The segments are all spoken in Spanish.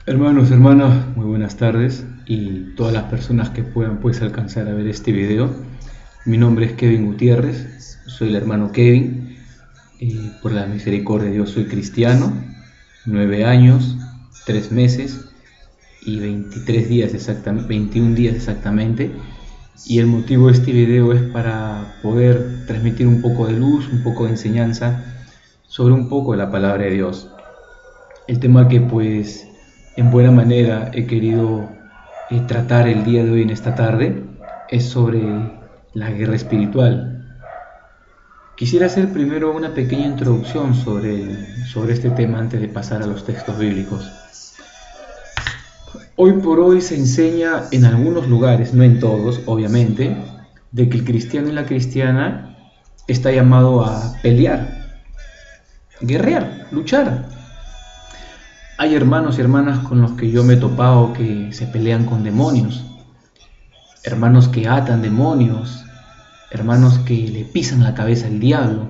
Hermanos, hermanas, muy buenas tardes y todas las personas que puedan pues alcanzar a ver este video. Mi nombre es Kevin Gutiérrez, soy el hermano Kevin. Por la misericordia de Dios soy cristiano, 9 años, 3 meses y 23 días exactamente, 21 días exactamente. Y el motivo de este video es para poder transmitir un poco de luz, un poco de enseñanza sobre un poco de la palabra de Dios. El tema que pues en buena manera he querido tratar el día de hoy en esta tarde es sobre la guerra espiritual. Quisiera hacer primero una pequeña introducción sobre este tema antes de pasar a los textos bíblicos. Hoy por hoy se enseña en algunos lugares, no en todos obviamente, de que el cristiano y la cristiana está llamado a pelear, guerrear, luchar. Hay hermanos y hermanas con los que yo me he topado que se pelean con demonios, hermanos que atan demonios, hermanos que le pisan la cabeza al diablo,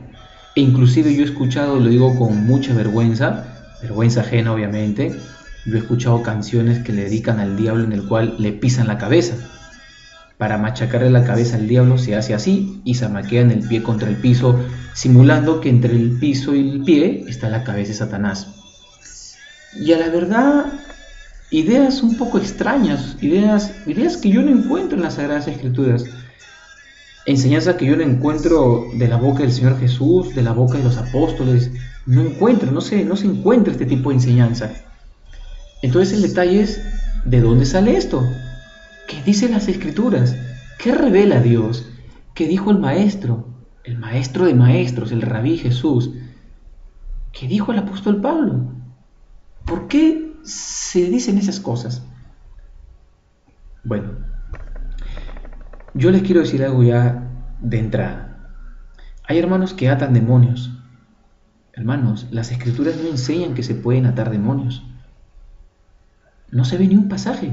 e inclusive yo he escuchado, lo digo con mucha vergüenza ajena obviamente, yo he escuchado canciones que le dedican al diablo en el cual le pisan la cabeza. Para machacarle la cabeza al diablo se hace así y zamaquean el pie contra el piso, simulando que entre el piso y el pie está la cabeza de Satanás. Y a la verdad, ideas un poco extrañas, ideas que yo no encuentro en las Sagradas Escrituras, enseñanza que yo no encuentro de la boca del Señor Jesús, de la boca de los apóstoles, no se encuentra este tipo de enseñanza. Entonces el detalle es, ¿de dónde sale esto? ¿Qué dicen las Escrituras? ¿Qué revela Dios? ¿Qué dijo el maestro de maestros, el Rabí Jesús? ¿Qué dijo el apóstol Pablo? ¿Por qué se dicen esas cosas? Bueno, yo les quiero decir algo ya de entrada. Hay hermanos que atan demonios. Hermanos, las Escrituras no enseñan que se pueden atar demonios. No se ve ni un pasaje.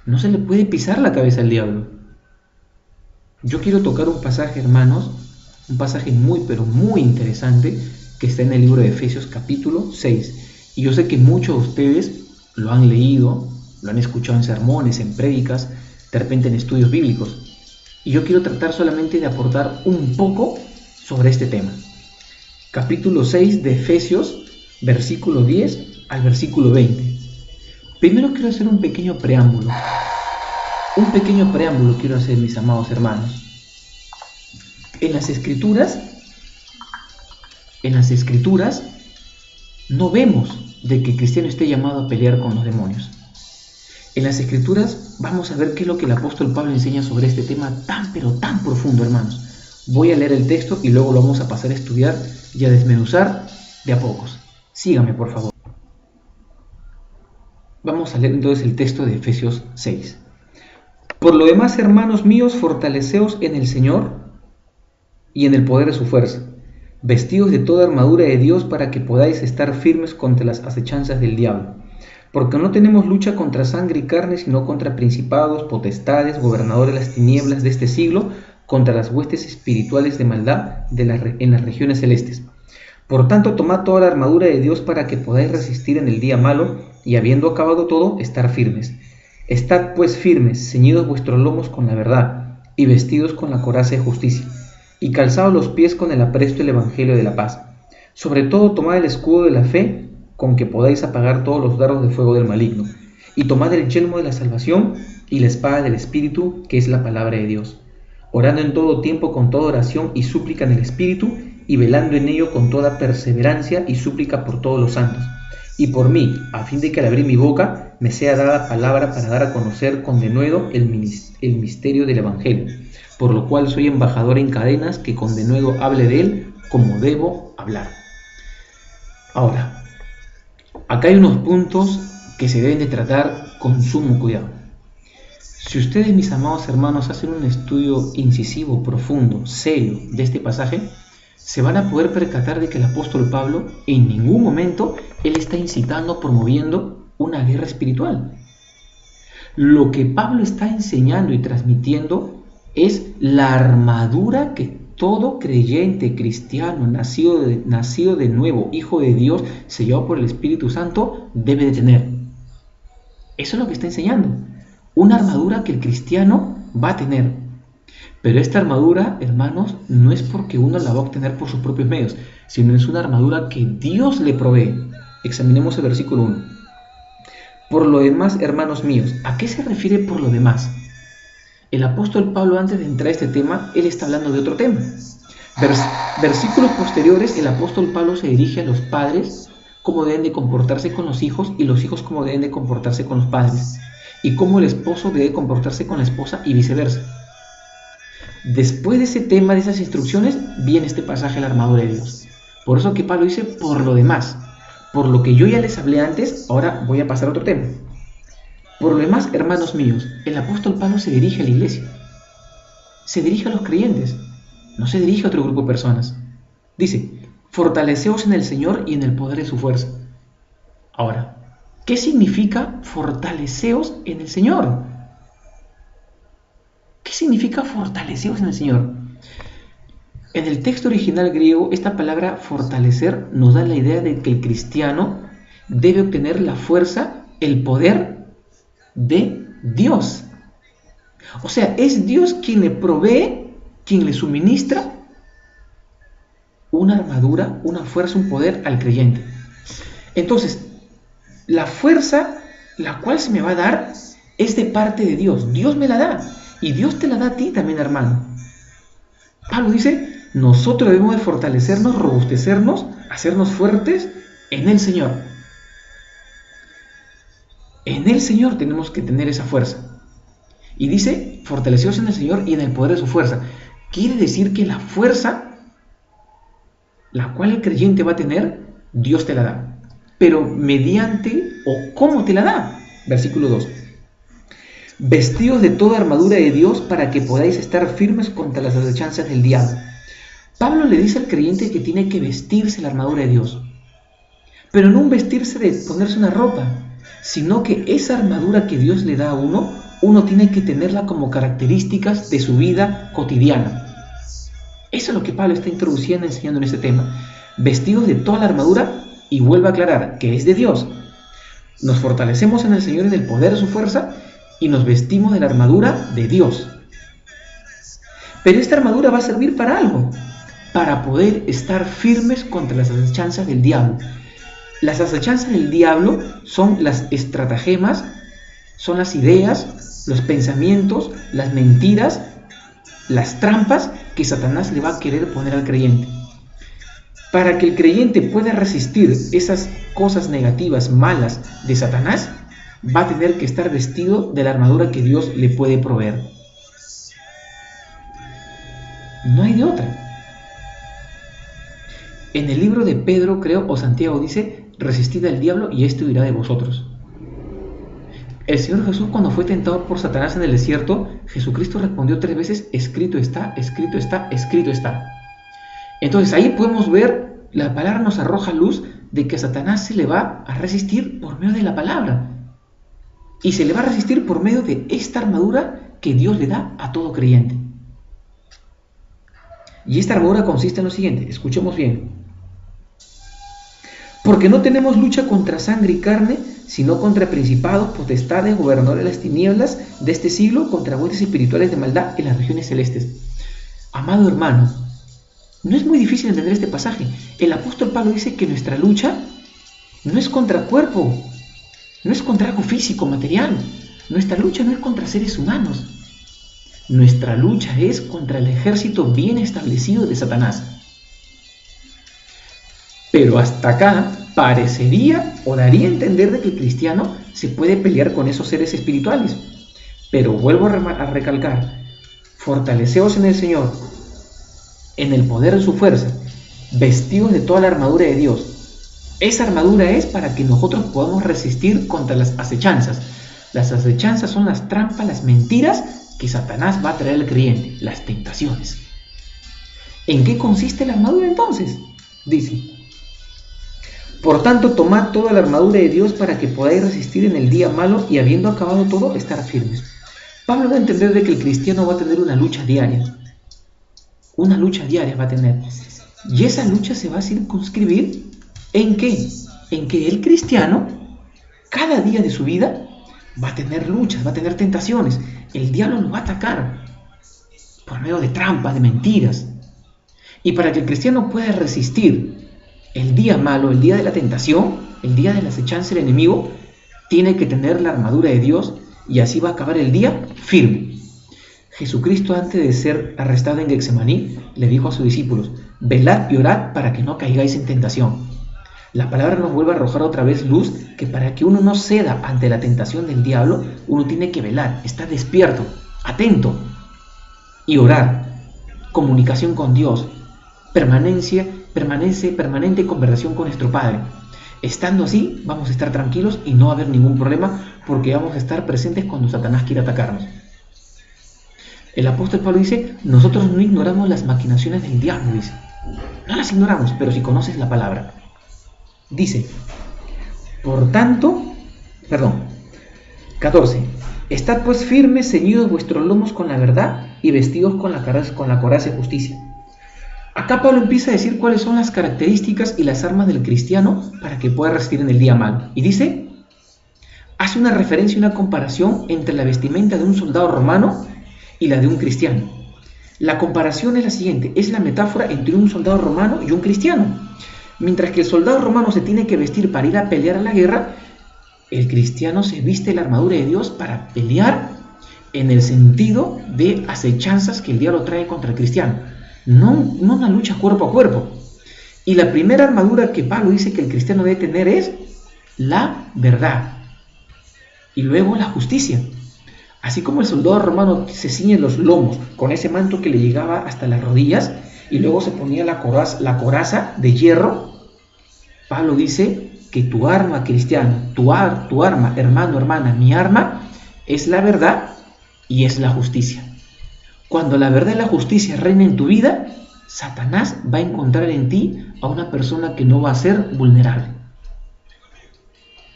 No se le puede pisar la cabeza al diablo. Yo quiero tocar un pasaje, hermanos, un pasaje muy, pero muy interesante que está en el libro de Efesios capítulo 6. Y yo sé que muchos de ustedes lo han leído, lo han escuchado en sermones, en prédicas, de repente en estudios bíblicos. Y yo quiero tratar solamente de aportar un poco sobre este tema. Capítulo 6 de Efesios, versículo 10 al versículo 20. Primero quiero hacer un pequeño preámbulo. Un pequeño preámbulo quiero hacer, mis amados hermanos. En las escrituras no vemos de que el cristiano esté llamado a pelear con los demonios. En las escrituras vamos a ver qué es lo que el apóstol Pablo enseña sobre este tema tan pero tan profundo, hermanos. Voy a leer el texto y luego lo vamos a pasar a estudiar y a desmenuzar de a pocos. Síganme, por favor. Vamos a leer entonces el texto de Efesios 6. Por lo demás, hermanos míos, fortaleceos en el Señor y en el poder de su fuerza, vestidos de toda armadura de Dios para que podáis estar firmes contra las acechanzas del diablo. Porque no tenemos lucha contra sangre y carne, sino contra principados, potestades, gobernadores de las tinieblas de este siglo, contra las huestes espirituales de maldad en las regiones celestes. Por tanto, tomad toda la armadura de Dios para que podáis resistir en el día malo, y habiendo acabado todo, estar firmes. Estad pues firmes, ceñidos vuestros lomos con la verdad, y vestidos con la coraza de justicia, y calzados los pies con el apresto del evangelio de la paz. Sobre todo tomad el escudo de la fe, con que podáis apagar todos los dardos de fuego del maligno, y tomad el yelmo de la salvación y la espada del Espíritu, que es la palabra de Dios, orando en todo tiempo con toda oración y súplica en el Espíritu, y velando en ello con toda perseverancia y súplica por todos los santos, y por mí, a fin de que al abrir mi boca me sea dada palabra para dar a conocer con denuedo el misterio del Evangelio, por lo cual soy embajador en cadenas, que con denuedo hable de él como debo hablar. Ahora, acá hay unos puntos que se deben de tratar con sumo cuidado. Si ustedes, mis amados hermanos, hacen un estudio incisivo, profundo, serio de este pasaje, se van a poder percatar de que el apóstol Pablo en ningún momento él está incitando, promoviendo una guerra espiritual. Lo que Pablo está enseñando y transmitiendo es la armadura que todo creyente cristiano, nacido de nuevo, hijo de Dios, sellado por el Espíritu Santo, debe de tener. Eso es lo que está enseñando. Una armadura que el cristiano va a tener. Pero esta armadura, hermanos, no es porque uno la va a obtener por sus propios medios, sino es una armadura que Dios le provee. Examinemos el versículo 1. Por lo demás, hermanos míos, ¿a qué se refiere por lo demás? El apóstol Pablo, antes de entrar a este tema, él está hablando de otro tema. Versículos posteriores, el apóstol Pablo se dirige a los padres, cómo deben de comportarse con los hijos, y los hijos cómo deben de comportarse con los padres, y cómo el esposo debe comportarse con la esposa y viceversa. Después de ese tema, de esas instrucciones, viene este pasaje de la armadura de Dios. Por eso que Pablo dice, por lo demás, por lo que yo ya les hablé antes, ahora voy a pasar a otro tema. Por lo demás, hermanos míos, el apóstol Pablo se dirige a la iglesia, se dirige a los creyentes, no se dirige a otro grupo de personas. Dice, fortaleceos en el Señor y en el poder de su fuerza. Ahora, ¿qué significa fortaleceos en el Señor? ¿Qué significa fortaleceos en el Señor? En el texto original griego, esta palabra fortalecer nos da la idea de que el cristiano debe obtener la fuerza, el poder de Dios. O sea, es Dios quien le provee, quien le suministra una armadura, una fuerza, un poder al creyente. Entonces, la fuerza la cual se me va a dar es de parte de Dios. Dios me la da y Dios te la da a ti también, hermano. Pablo dice, nosotros debemos de fortalecernos, robustecernos, hacernos fuertes en el Señor. En el Señor tenemos que tener esa fuerza. Y dice, fortaleceos en el Señor y en el poder de su fuerza. Quiere decir que la fuerza, la cual el creyente va a tener, Dios te la da. Pero mediante, o cómo te la da. Versículo 2. Vestidos de toda armadura de Dios para que podáis estar firmes contra las acechanzas del diablo. Pablo le dice al creyente que tiene que vestirse la armadura de Dios. Pero no un vestirse de ponerse una ropa, sino que esa armadura que Dios le da a uno tiene que tenerla como características de su vida cotidiana. Eso es lo que Pablo está introduciendo, enseñando en este tema. Vestidos de toda la armadura, y vuelvo a aclarar que es de Dios. Nos fortalecemos en el Señor y en el poder de su fuerza, y nos vestimos de la armadura de Dios. Pero esta armadura va a servir para algo, para poder estar firmes contra las acechanzas del diablo. Las acechanzas del diablo son las estratagemas, son las ideas, los pensamientos, las mentiras, las trampas que Satanás le va a querer poner al creyente. Para que el creyente pueda resistir esas cosas negativas, malas de Satanás, va a tener que estar vestido de la armadura que Dios le puede proveer. No hay de otra. En el libro de Pedro, creo, o Santiago dice, resistid al diablo y éste huirá de vosotros. El Señor Jesús, cuando fue tentado por Satanás en el desierto, Jesucristo respondió 3 veces, escrito está, escrito está, escrito está. Entonces ahí podemos ver, la palabra nos arroja luz de que a Satanás se le va a resistir por medio de la palabra. Y se le va a resistir por medio de esta armadura que Dios le da a todo creyente. Y esta armadura consiste en lo siguiente, escuchemos bien. Porque no tenemos lucha contra sangre y carne, sino contra principados, potestades, gobernadores de las tinieblas de este siglo, contra huestes espirituales de maldad en las regiones celestes. Amado hermano, no es muy difícil entender este pasaje. El apóstol Pablo dice que nuestra lucha no es contra cuerpo, no es contra algo físico, material. Nuestra lucha no es contra seres humanos. Nuestra lucha es contra el ejército bien establecido de Satanás. Pero hasta acá parecería o daría a entender de que el cristiano se puede pelear con esos seres espirituales. Pero vuelvo a recalcar, fortaleceos en el Señor, en el poder de su fuerza, vestidos de toda la armadura de Dios. Esa armadura es para que nosotros podamos resistir contra las acechanzas. Las acechanzas son las trampas, las mentiras que Satanás va a traer al creyente, las tentaciones. ¿En qué consiste la armadura entonces? Dice, por tanto, tomad toda la armadura de Dios para que podáis resistir en el día malo y habiendo acabado todo, estar firmes. Pablo da a entender de que el cristiano va a tener una lucha diaria. Una lucha diaria va a tener. Y esa lucha se va a circunscribir ¿en qué? En que el cristiano, cada día de su vida, va a tener luchas, va a tener tentaciones. El diablo lo va a atacar por medio de trampas, de mentiras. Y para que el cristiano pueda resistir el día malo, el día de la tentación, el día de la acechanza del enemigo, tiene que tener la armadura de Dios y así va a acabar el día firme. Jesucristo, antes de ser arrestado en Getsemaní, le dijo a sus discípulos: velad y orad para que no caigáis en tentación. La palabra nos vuelve a arrojar otra vez luz que para que uno no ceda ante la tentación del diablo, uno tiene que velar, estar despierto, atento y orar. Comunicación con Dios, permanente conversación con nuestro Padre. Estando así, vamos a estar tranquilos y no va a haber ningún problema, porque vamos a estar presentes cuando Satanás quiera atacarnos. El apóstol Pablo dice: nosotros no ignoramos las maquinaciones del diablo, dice. No las ignoramos, pero si conoces la palabra. Dice, 14. Estad pues firmes, ceñidos vuestros lomos con la verdad y vestidos con la coraza de justicia. Acá Pablo empieza a decir cuáles son las características y las armas del cristiano para que pueda resistir en el día malo. Y dice, hace una referencia y una comparación entre la vestimenta de un soldado romano y la de un cristiano. La comparación es la siguiente, es la metáfora entre un soldado romano y un cristiano. Mientras que el soldado romano se tiene que vestir para ir a pelear a la guerra, el cristiano se viste la armadura de Dios para pelear en el sentido de acechanzas que el diablo trae contra el cristiano. No una lucha cuerpo a cuerpo. Y la primera armadura que Pablo dice que el cristiano debe tener es la verdad. Y luego la justicia. Así como el soldado romano se ciñe los lomos con ese manto que le llegaba hasta las rodillas y luego se ponía la coraza de hierro, Pablo dice que tu arma, cristiano, tu arma, hermano, hermana, mi arma, es la verdad y es la justicia. Cuando la verdad y la justicia reinen en tu vida, Satanás va a encontrar en ti a una persona que no va a ser vulnerable.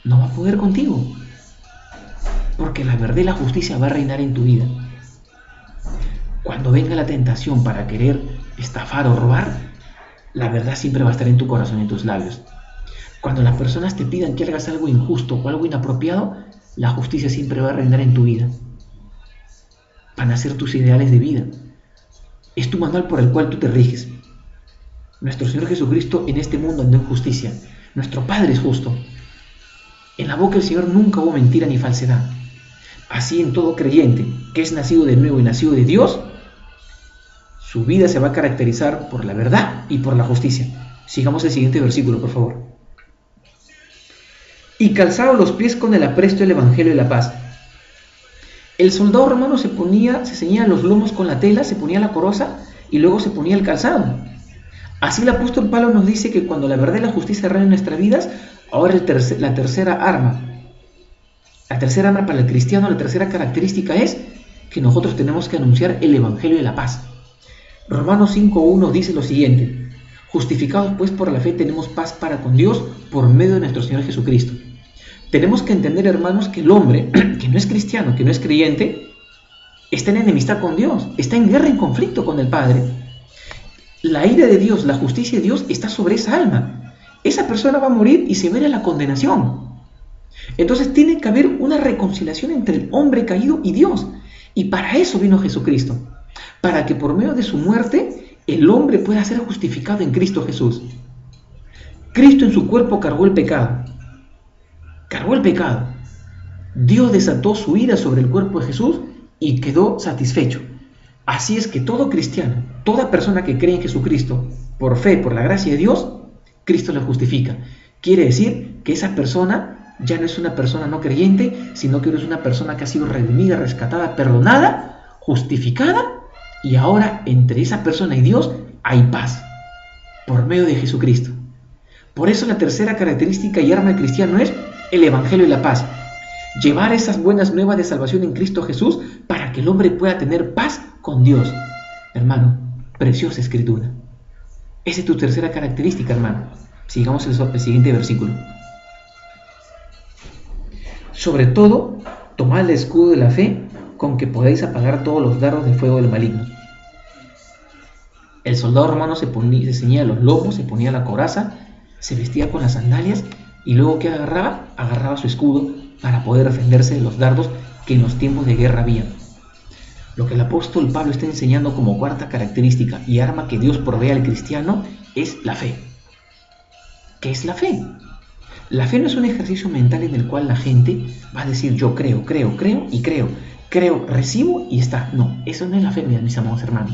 No va a poder contigo, porque la verdad y la justicia va a reinar en tu vida. Cuando venga la tentación para querer estafar o robar, la verdad siempre va a estar en tu corazón y en tus labios. Cuando las personas te pidan que hagas algo injusto o algo inapropiado, la justicia siempre va a reinar en tu vida. Van a ser tus ideales de vida. Es tu manual por el cual tú te riges. Nuestro Señor Jesucristo en este mundo andó en justicia. Nuestro Padre es justo. En la boca del Señor nunca hubo mentira ni falsedad. Así en todo creyente que es nacido de nuevo y nacido de Dios, su vida se va a caracterizar por la verdad y por la justicia. Sigamos el siguiente versículo, por favor. Y calzaron los pies con el apresto del Evangelio de la paz. El soldado romano se ceñía los lomos con la tela, se ponía la coraza y luego se ponía el calzado. Así el apóstol Pablo nos dice que cuando la verdad y la justicia reinan en nuestras vidas, ahora la tercera arma para el cristiano, la tercera característica es que nosotros tenemos que anunciar el Evangelio de la paz. Romanos 5.1 dice lo siguiente: justificados pues por la fe tenemos paz para con Dios por medio de nuestro Señor Jesucristo. Tenemos que entender, hermanos, que el hombre que no es cristiano, que no es creyente, está en enemistad con Dios, está en guerra, en conflicto con el Padre. La ira de Dios, la justicia de Dios está sobre esa alma. Esa persona va a morir y se verá la condenación. Entonces tiene que haber una reconciliación entre el hombre caído y Dios. Y para eso vino Jesucristo, para que por medio de su muerte el hombre pueda ser justificado en Cristo Jesús. Cristo en su cuerpo cargó el pecado. Dios desató su ira sobre el cuerpo de Jesús y quedó satisfecho. Así es que todo cristiano, toda persona que cree en Jesucristo, por fe, por la gracia de Dios, Cristo la justifica. Quiere decir que esa persona ya no es una persona no creyente, sino que es una persona que ha sido redimida, rescatada, perdonada, justificada, y ahora entre esa persona y Dios hay paz, por medio de Jesucristo. Por eso la tercera característica y arma del cristiano es el Evangelio de la paz. Llevar esas buenas nuevas de salvación en Cristo Jesús para que el hombre pueda tener paz con Dios. Hermano, preciosa escritura. Esa es tu tercera característica, hermano. Sigamos el siguiente versículo. Sobre todo, tomad el escudo de la fe con que podéis apagar todos los dardos de fuego del maligno. El soldado romano se ceñía los lomos, se ponía la coraza, se vestía con las sandalias y luego ¿qué agarraba? Agarraba su escudo para poder defenderse de los dardos que en los tiempos de guerra habían. Lo que el apóstol Pablo está enseñando como cuarta característica y arma que Dios provee al cristiano es la fe. ¿Qué es la fe? La fe no es un ejercicio mental en el cual la gente va a decir yo creo, creo, creo y creo. Creo, recibo y está. No, eso no es la fe, mis amados hermanos.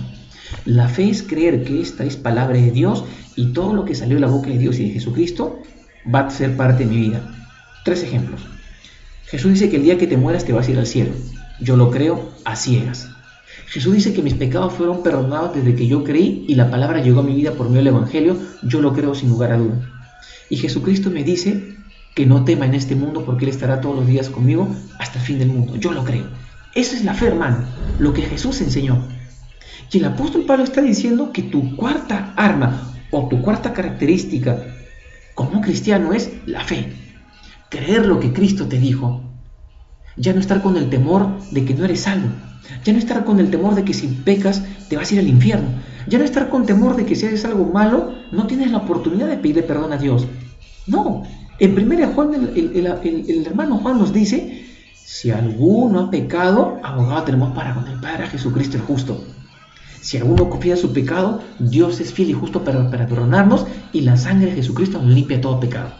La fe es creer que esta es palabra de Dios y todo lo que salió de la boca de Dios y de Jesucristo va a ser parte de mi vida. 3 ejemplos. Jesús dice que el día que te mueras te vas a ir al cielo. Yo lo creo a ciegas. Jesús dice que mis pecados fueron perdonados desde que yo creí y la palabra llegó a mi vida por medio del Evangelio. Yo lo creo sin lugar a duda. Y Jesucristo me dice que no tema en este mundo porque Él estará todos los días conmigo hasta el fin del mundo. Yo lo creo. Esa es la fe, hermano, lo que Jesús enseñó. Y el apóstol Pablo está diciendo que tu cuarta arma o tu cuarta característica como cristiano es la fe. Creer lo que Cristo te dijo. Ya no estar con el temor de que no eres salvo. Ya no estar con el temor de que si pecas te vas a ir al infierno. Ya no estar con temor de que si haces algo malo no tienes la oportunidad de pedirle perdón a Dios. No. En 1 Juan, el hermano Juan nos dice, si alguno ha pecado, abogado tenemos para con el Padre, a Jesucristo el justo. Si alguno confiesa su pecado, Dios es fiel y justo para perdonarnos y la sangre de Jesucristo nos limpia todo pecado.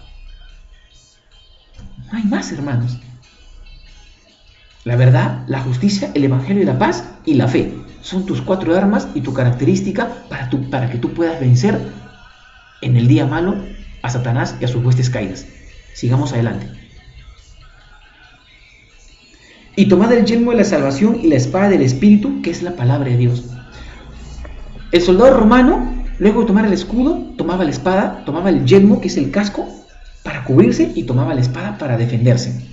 No hay más, hermanos. La verdad, la justicia, el evangelio y la paz y la fe son tus 4 armas y tu característica para que tú puedas vencer en el día malo a Satanás y a sus huestes caídas. Sigamos adelante. Y tomad el yelmo de la salvación y la espada del Espíritu, que es la palabra de Dios. El soldado romano, luego de tomar el escudo, tomaba la espada, tomaba el yelmo, que es el casco, para cubrirse y tomaba la espada para defenderse.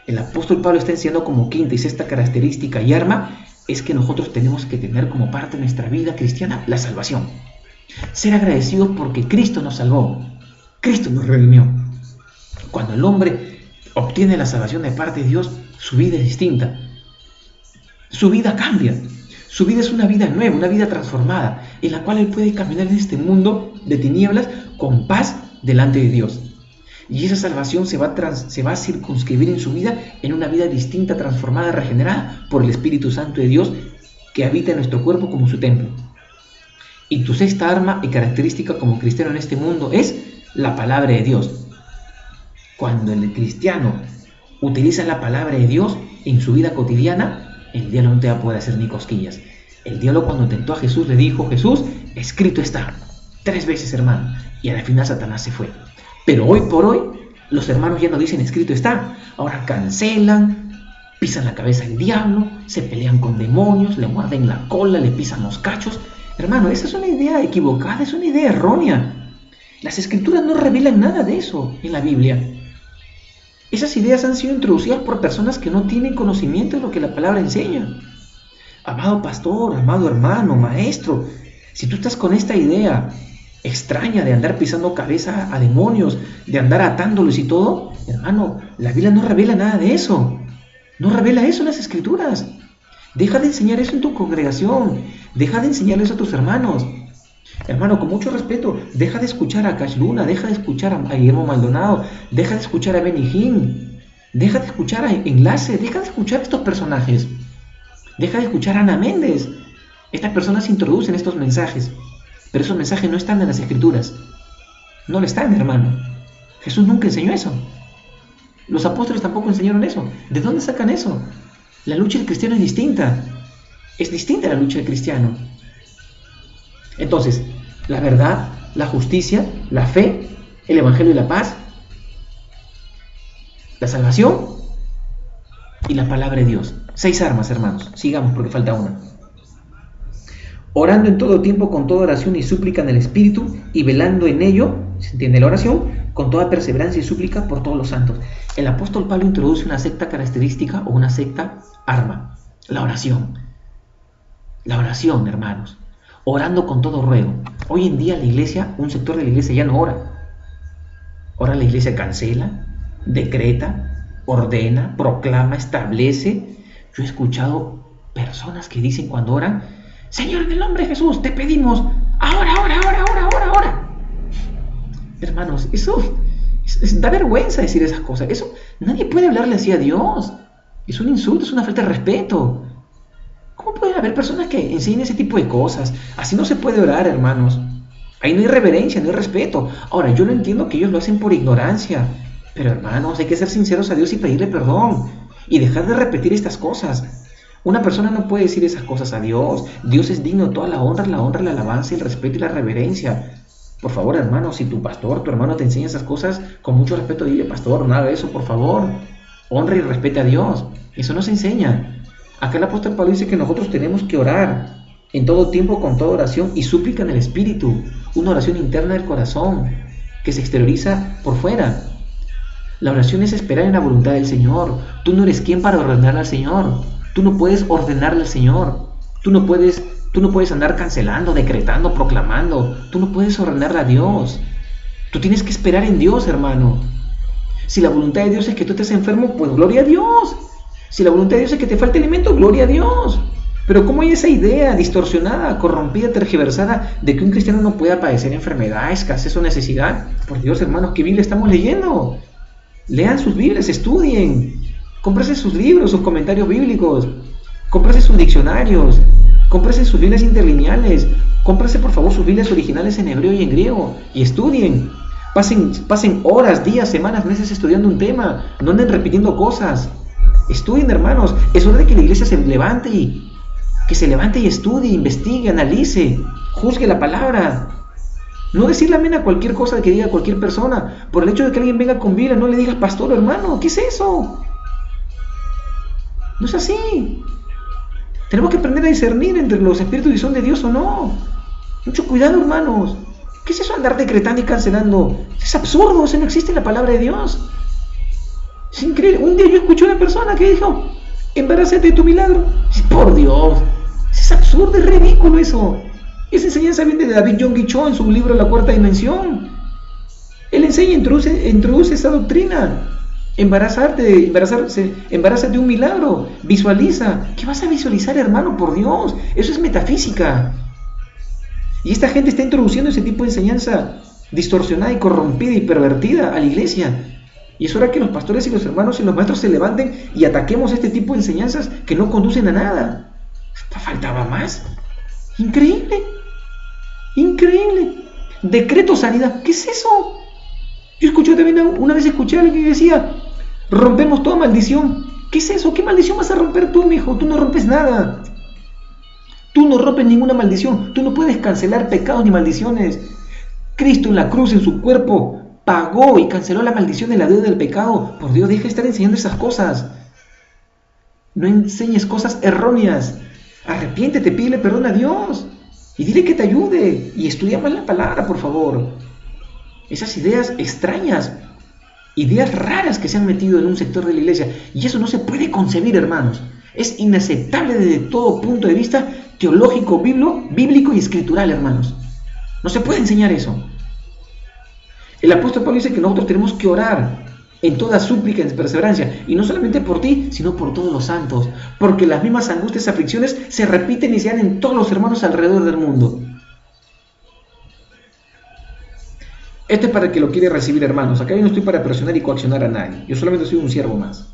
El apóstol Pablo está enseñando como quinta y sexta característica y arma es que nosotros tenemos que tener como parte de nuestra vida cristiana la salvación. Ser agradecidos porque Cristo nos salvó, Cristo nos redimió. Cuando el hombre obtiene la salvación de parte de Dios, su vida es distinta. Su vida cambia. Su vida es una vida nueva, una vida transformada, en la cual él puede caminar en este mundo de tinieblas con paz delante de Dios. Y esa salvación se va a circunscribir en su vida en una vida distinta, transformada, regenerada por el Espíritu Santo de Dios que habita en nuestro cuerpo como su templo. Y tu sexta arma y característica como cristiano en este mundo es la palabra de Dios. Cuando el cristiano utiliza la palabra de Dios en su vida cotidiana, el diablo no te va a poder hacer ni cosquillas. El diablo cuando tentó a Jesús le dijo, Jesús, escrito está. 3 veces, hermano. Y al final Satanás se fue. Pero hoy por hoy, los hermanos ya no dicen escrito está. Ahora cancelan, pisan la cabeza del diablo, se pelean con demonios, le muerden la cola, le pisan los cachos. Hermano, esa es una idea equivocada, es una idea errónea. Las escrituras no revelan nada de eso en la Biblia. Esas ideas han sido introducidas por personas que no tienen conocimiento de lo que la palabra enseña. Amado pastor, amado hermano, maestro, si tú estás con esta idea extraña de andar pisando cabeza a demonios, de andar atándolos y todo, hermano, la Biblia no revela nada de eso. No revela eso en las escrituras. Deja de enseñar eso en tu congregación. Deja de enseñarle eso a tus hermanos. Hermano, con mucho respeto, deja de escuchar a Cash Luna, deja de escuchar a Guillermo Maldonado, deja de escuchar a Benny Hinn, deja de escuchar a Enlace, deja de escuchar a estos personajes. Deja de escuchar a Ana Méndez. Estas personas introducen estos mensajes, pero esos mensajes no están en las escrituras. No lo están, hermano. Jesús nunca enseñó eso. Los apóstoles tampoco enseñaron eso. ¿De dónde sacan eso? La lucha del cristiano es distinta. Es distinta la lucha del cristiano. Entonces, la verdad, la justicia, la fe, el evangelio y la paz, la salvación y la palabra de Dios. 6 armas, hermanos. Sigamos porque falta una. Orando en todo tiempo con toda oración y súplica en el Espíritu y velando en ello, ¿se entiende la oración? Con toda perseverancia y súplica por todos los santos. El apóstol Pablo introduce una sexta característica o una sexta arma. La oración. La oración, hermanos. Orando con todo ruego. Hoy en día la iglesia, un sector de la iglesia ya no ora. Ahora la iglesia cancela, decreta, ordena, proclama, establece. Yo he escuchado personas que dicen cuando oran, Señor, en el nombre de Jesús, te pedimos, ahora. Hermanos, eso Da vergüenza decir esas cosas. Eso, nadie puede hablarle así a Dios. Es un insulto, es una falta de respeto. ¿Cómo pueden haber personas que enseñen ese tipo de cosas? Así no se puede orar, hermanos. Ahí no hay reverencia, no hay respeto. Ahora, yo lo entiendo que ellos lo hacen por ignorancia. Pero hermanos, hay que ser sinceros a Dios y pedirle perdón. Y dejar de repetir estas cosas. Una persona no puede decir esas cosas a Dios. Dios es digno de toda la honra, la alabanza, el respeto y la reverencia. Por favor, hermano, si tu pastor, tu hermano te enseña esas cosas, con mucho respeto dile, pastor, no haga eso, por favor. Honra y respete a Dios. Eso no se enseña. Acá el apóstol Pablo dice que nosotros tenemos que orar en todo tiempo con toda oración y súplica en el Espíritu. Una oración interna del corazón que se exterioriza por fuera. La oración es esperar en la voluntad del Señor. Tú no eres quien para ordenarle al Señor. Tú no puedes ordenarle al Señor. Tú no puedes andar cancelando, decretando, proclamando. Tú no puedes ordenarle a Dios. Tú tienes que esperar en Dios, hermano. Si la voluntad de Dios es que tú estés enfermo, pues gloria a Dios. Si la voluntad de Dios es que te falte alimento, gloria a Dios. Pero ¿cómo hay esa idea distorsionada, corrompida, tergiversada de que un cristiano no pueda padecer enfermedad, escasez o necesidad? Por Dios, hermanos, ¿qué Biblia estamos leyendo? Lean sus Biblias, estudien. Cómprense sus libros, sus comentarios bíblicos. Cómprense sus diccionarios. Cómprense sus Biblias interlineales. Cómprense, por favor, sus Biblias originales en hebreo y en griego. Y estudien. Pasen horas, días, semanas, meses estudiando un tema. No anden repitiendo cosas. Estudien, hermanos. Es hora de que la iglesia se levante y estudie, investigue, analice, juzgue la palabra. No decirle amén a cualquier cosa que diga cualquier persona. Por el hecho de que alguien venga con Biblia, no le digas pastor o hermano. ¿Qué es eso? No es así. Tenemos que aprender a discernir entre los espíritus y son de Dios o no. Mucho cuidado, hermanos. ¿Qué es eso andar decretando y cancelando? Es absurdo, eso no existe en la palabra de Dios. Es increíble. Un día yo escuché a una persona que dijo, embarázate de tu milagro. Por Dios, es absurdo, es ridículo eso. Esa enseñanza viene de David Yonggi Cho en su libro La Cuarta Dimensión. Él enseña, introduce esa doctrina. Embarázate de un milagro. Visualiza. ¿Qué vas a visualizar, hermano? Por Dios, eso es metafísica. Y esta gente está introduciendo ese tipo de enseñanza distorsionada y corrompida y pervertida a la iglesia. Y es hora que los pastores y los hermanos y los maestros se levanten y ataquemos este tipo de enseñanzas que no conducen a nada. ¿Faltaba más? Increíble. Increíble. Decreto sanidad. ¿Qué es eso? Yo escuché también, una vez escuché a alguien que decía, rompemos toda maldición. ¿Qué es eso? ¿Qué maldición vas a romper tú, mijo? Tú no rompes nada. Tú no rompes ninguna maldición. Tú no puedes cancelar pecados ni maldiciones. Cristo en la cruz, en su cuerpo, pagó y canceló la maldición de la deuda del pecado. Por Dios, deja de estar enseñando esas cosas. No enseñes cosas erróneas. Arrepiéntete, pídele perdón a Dios y dile que te ayude. Y estudia más la palabra, por favor. Esas ideas extrañas, ideas raras que se han metido en un sector de la iglesia. Y eso no se puede concebir, hermanos. Es inaceptable desde todo punto de vista teológico, bíblico y escritural, hermanos. No se puede enseñar eso. El apóstol Pablo dice que nosotros tenemos que orar en toda súplica, en perseverancia, y no solamente por ti, sino por todos los santos, porque las mismas angustias y aflicciones se repiten y se dan en todos los hermanos alrededor del mundo. Esto es para el que lo quiere recibir, hermanos. Acá yo no estoy para presionar y coaccionar a nadie. Yo solamente soy un siervo más.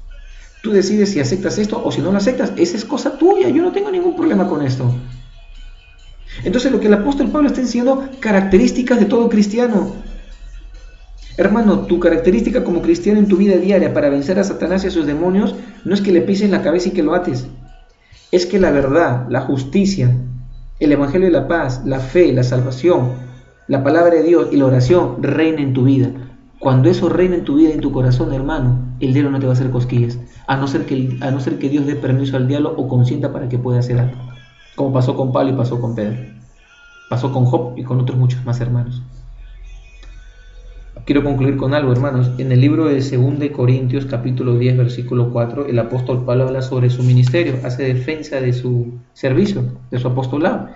Tú decides si aceptas esto o si no lo aceptas. Esa es cosa tuya. Yo no tengo ningún problema con esto. Entonces, lo que el apóstol Pablo está enseñando, características de todo cristiano. Hermano, tu característica como cristiano en tu vida diaria para vencer a Satanás y a sus demonios no es que le pises la cabeza y que lo ates. Es que la verdad, la justicia, el evangelio de la paz, la fe, la salvación, la palabra de Dios y la oración reina en tu vida. Cuando eso reina en tu vida y en tu corazón, hermano, el diablo no te va a hacer cosquillas, a no ser que Dios dé permiso al diablo o consienta para que pueda hacer algo, como pasó con Pablo y pasó con Pedro, pasó con Job y con otros muchos más hermanos. Quiero concluir con algo, hermanos. En el libro de 2 Corintios, capítulo 10, versículo 4, el apóstol Pablo habla sobre su ministerio, hace defensa de su servicio, de su apostolado.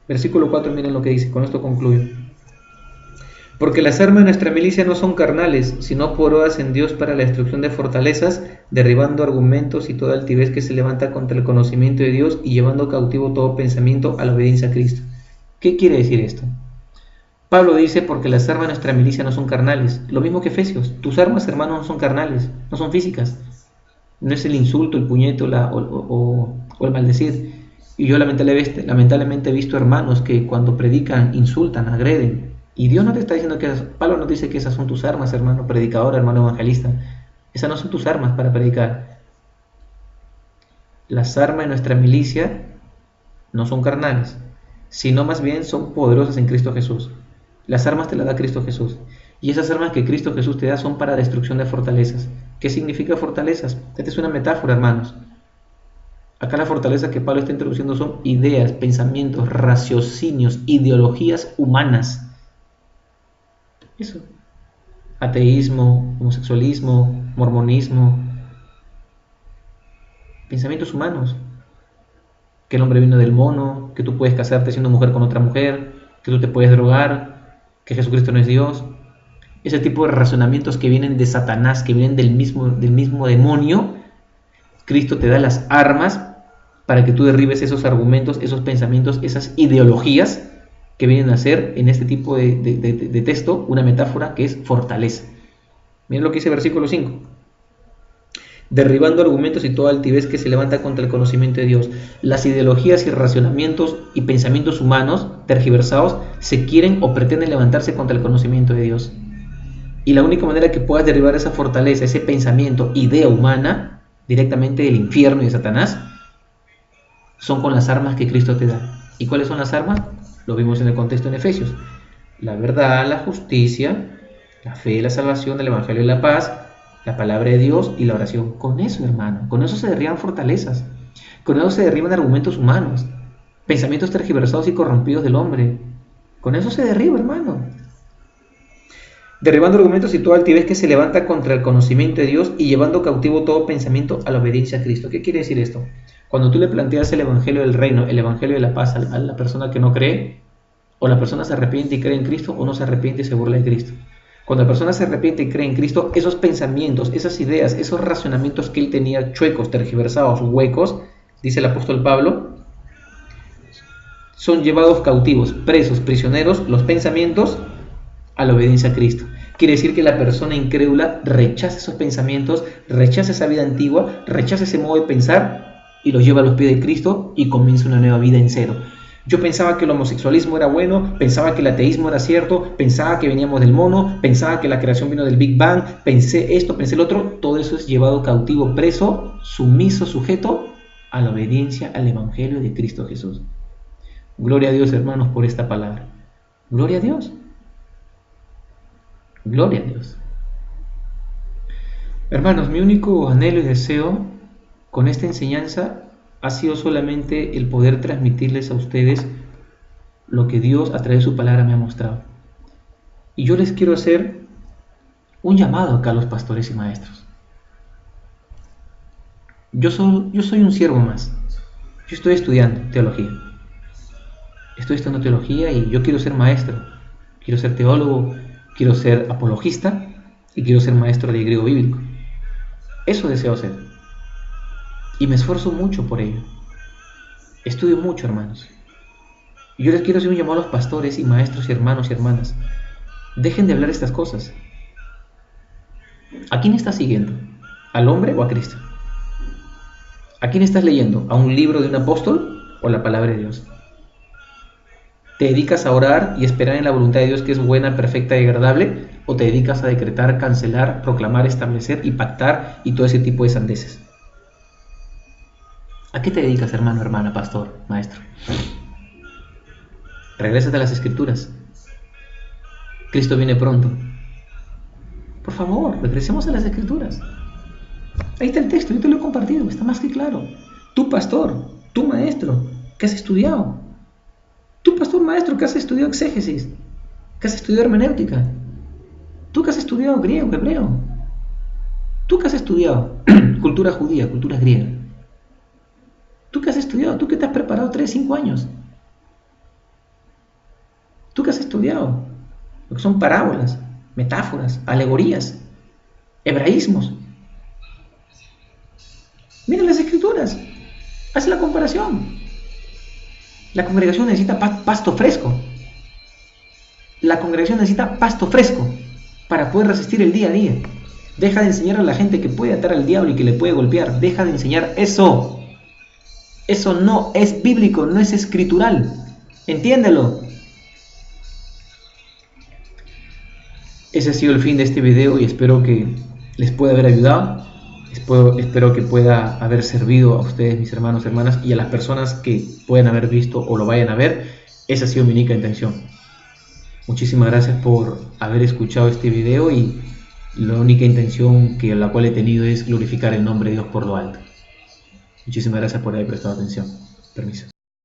Versículo 4, miren lo que dice, con esto concluyo. Porque las armas de nuestra milicia no son carnales, sino poderosas en Dios para la destrucción de fortalezas, derribando argumentos y toda altivez que se levanta contra el conocimiento de Dios y llevando cautivo todo pensamiento a la obediencia a Cristo. ¿Qué quiere decir esto? Pablo dice, porque las armas de nuestra milicia no son carnales. Lo mismo que Efesios. Tus armas, hermanos, no son carnales, no son físicas. No es el insulto, el puñete o el maldecir. Y yo lamentablemente he visto hermanos que cuando predican insultan, agreden. Y Dios no te está diciendo Pablo no dice que esas son tus armas, hermano predicador, hermano evangelista. Esas no son tus armas para predicar. Las armas de nuestra milicia no son carnales, sino más bien son poderosas en Cristo Jesús. Las armas te las da Cristo Jesús. Y esas armas que Cristo Jesús te da son para destrucción de fortalezas. ¿Qué significa fortalezas? Esta es una metáfora, hermanos. Acá la fortaleza que Pablo está introduciendo son ideas, pensamientos, raciocinios, ideologías humanas. Eso. Ateísmo, homosexualismo, mormonismo. Pensamientos humanos. Que el hombre vino del mono, que tú puedes casarte siendo mujer con otra mujer, que tú te puedes drogar, que Jesucristo no es Dios. Ese tipo de razonamientos que vienen de Satanás, que vienen del mismo demonio, Cristo te da las armas para que tú derribes esos argumentos, esos pensamientos, esas ideologías que vienen a ser en este tipo de texto una metáfora que es fortaleza. Miren lo que dice versículo 5. Derribando argumentos y toda altivez que se levanta contra el conocimiento de Dios. Las ideologías y racionamientos y pensamientos humanos tergiversados se quieren o pretenden levantarse contra el conocimiento de Dios. Y la única manera que puedas derribar esa fortaleza, ese pensamiento, idea humana, directamente del infierno y de Satanás, son con las armas que Cristo te da. ¿Y cuáles son las armas? Lo vimos en el contexto en Efesios. La verdad, la justicia, la fe, la salvación, el evangelio y la paz, la palabra de Dios y la oración. Con eso, hermano, con eso se derriban fortalezas. Con eso se derriban argumentos humanos, pensamientos tergiversados y corrompidos del hombre. Con eso se derriba, hermano. Derribando argumentos y toda altivez que se levanta contra el conocimiento de Dios y llevando cautivo todo pensamiento a la obediencia a Cristo. ¿Qué quiere decir esto? Cuando tú le planteas el evangelio del reino, el evangelio de la paz a la persona que no cree, o la persona se arrepiente y cree en Cristo, o no se arrepiente y se burla de Cristo. Cuando la persona se arrepiente y cree en Cristo, esos pensamientos, esas ideas, esos racionamientos que él tenía chuecos, tergiversados, huecos, dice el apóstol Pablo, son llevados cautivos, presos, prisioneros, los pensamientos a la obediencia a Cristo. Quiere decir que la persona incrédula rechaza esos pensamientos, rechaza esa vida antigua, rechaza ese modo de pensar y los lleva a los pies de Cristo y comienza una nueva vida en cero. Yo pensaba que el homosexualismo era bueno, pensaba que el ateísmo era cierto, pensaba que veníamos del mono, pensaba que la creación vino del Big Bang, pensé esto, pensé el otro. Todo eso es llevado cautivo, preso, sumiso, sujeto a la obediencia al evangelio de Cristo Jesús. Gloria a Dios, hermanos, por esta palabra. Gloria a Dios. Gloria a Dios. Hermanos, mi único anhelo y deseo con esta enseñanza ha sido solamente el poder transmitirles a ustedes lo que Dios a través de su palabra me ha mostrado. Y yo les quiero hacer un llamado acá a los pastores y maestros. Yo soy un siervo más. Yo estoy estudiando teología. Estoy estudiando teología y yo quiero ser maestro. Quiero ser teólogo, quiero ser apologista y quiero ser maestro de griego bíblico. Eso deseo ser. Y me esfuerzo mucho por ello. Estudio mucho, hermanos. Y yo les quiero hacer un llamado a los pastores y maestros y hermanos y hermanas. Dejen de hablar estas cosas. ¿A quién estás siguiendo? ¿Al hombre o a Cristo? ¿A quién estás leyendo? ¿A un libro de un apóstol o la palabra de Dios? ¿Te dedicas a orar y esperar en la voluntad de Dios que es buena, perfecta y agradable? ¿O te dedicas a decretar, cancelar, proclamar, establecer y pactar y todo ese tipo de sandeces? ¿A qué te dedicas, hermano, hermana, pastor, maestro? Regrésate a las Escrituras. Cristo viene pronto. Por favor, regresemos a las Escrituras. Ahí está el texto, yo te lo he compartido, está más que claro. Tú, pastor, tú, maestro, ¿qué has estudiado? Tú, pastor, maestro, ¿qué has estudiado exégesis? ¿Qué has estudiado hermenéutica? Tú, que has estudiado griego, hebreo. Tú, que has estudiado cultura judía, cultura griega. ¿Tú qué has estudiado? ¿Tú que te has preparado 3, 5 años? ¿Tú qué has estudiado? Lo que son parábolas, metáforas, alegorías, hebraísmos. Mira las Escrituras. Haz la comparación. La congregación necesita pasto fresco. La congregación necesita pasto fresco para poder resistir el día a día. Deja de enseñar a la gente que puede atar al diablo y que le puede golpear. Deja de enseñar eso. Eso no es bíblico, no es escritural. Entiéndelo. Ese ha sido el fin de este video y espero que les pueda haber ayudado. Espero que pueda haber servido a ustedes, mis hermanos, hermanas, y a las personas que puedan haber visto o lo vayan a ver. Esa ha sido mi única intención. Muchísimas gracias por haber escuchado este video y la única intención que la cual he tenido es glorificar el nombre de Dios por lo alto. Muchísimas gracias por haber prestado atención. Permiso.